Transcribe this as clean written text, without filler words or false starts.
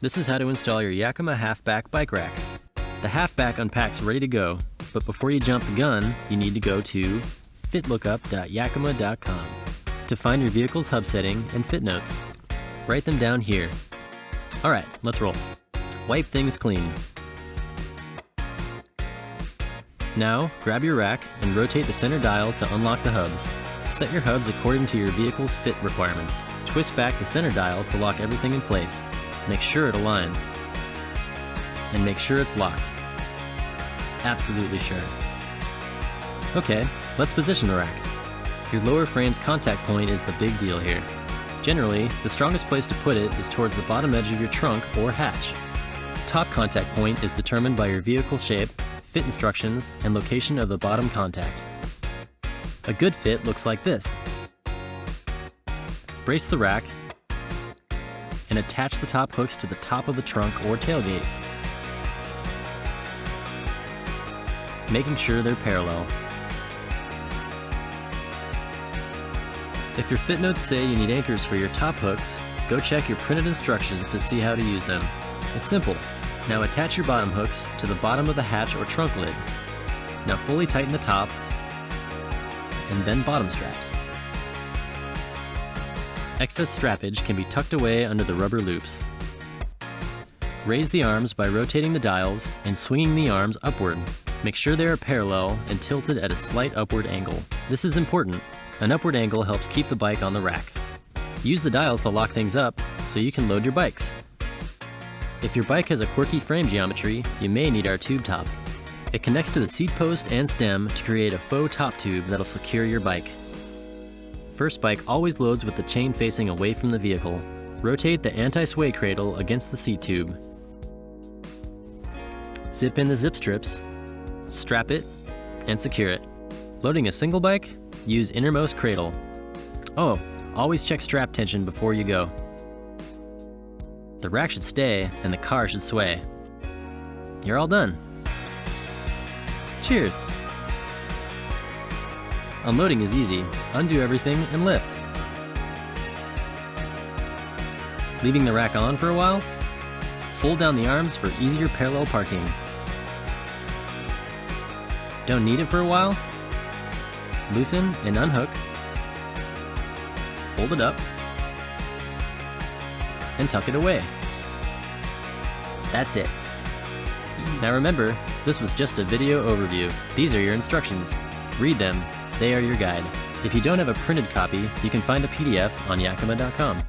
This is how to install your Yakima HalfBack bike rack. The HalfBack unpacks ready to go, but before you jump the gun, you need to go to fitlookup.yakima.com to find your vehicle's hub setting and fit notes. Write them down here. Alright, let's roll. Wipe things clean. Now, grab your rack and rotate the center dial to unlock the hubs. Set your hubs according to your vehicle's fit requirements. Twist back the center dial to lock everything in place. Make sure it aligns. And make sure it's locked. Absolutely sure. Okay, let's position the rack. Your lower frame's contact point is the big deal here. Generally, the strongest place to put it is towards the bottom edge of your trunk or hatch. Top contact point is determined by your vehicle shape, fit instructions, and location of the bottom contact. A good fit looks like this. Brace the rack and attach the top hooks to the top of the trunk or tailgate, making sure they're parallel. If your fit notes say you need anchors for your top hooks, go check your printed instructions to see how to use them. It's simple. Now attach your bottom hooks to the bottom of the hatch or trunk lid. Now fully tighten the top and then bottom straps. Excess strappage can be tucked away under the rubber loops. Raise the arms by rotating the dials and swinging the arms upward. Make sure they are parallel and tilted at a slight upward angle. This is important. An upward angle helps keep the bike on the rack. Use the dials to lock things up so you can load your bikes. If your bike has a quirky frame geometry, you may need our tube top. It connects to the seat post and stem to create a faux top tube that'll secure your bike. First bike always loads with the chain facing away from the vehicle. Rotate the anti-sway cradle against the seat tube. Zip in the zip strips, strap it, and secure it. Loading a single bike? Use innermost cradle. Oh, always check strap tension before you go. The rack should stay and the car should sway. You're all done. Cheers! Unloading is easy. Undo everything and lift. Leaving the rack on for a while? Fold down the arms for easier parallel parking. Don't need it for a while? Loosen and unhook. Fold it up. And tuck it away. That's it. Now remember, this was just a video overview. These are your instructions. Read them. They are your guide. If you don't have a printed copy, you can find a PDF on Yakima.com.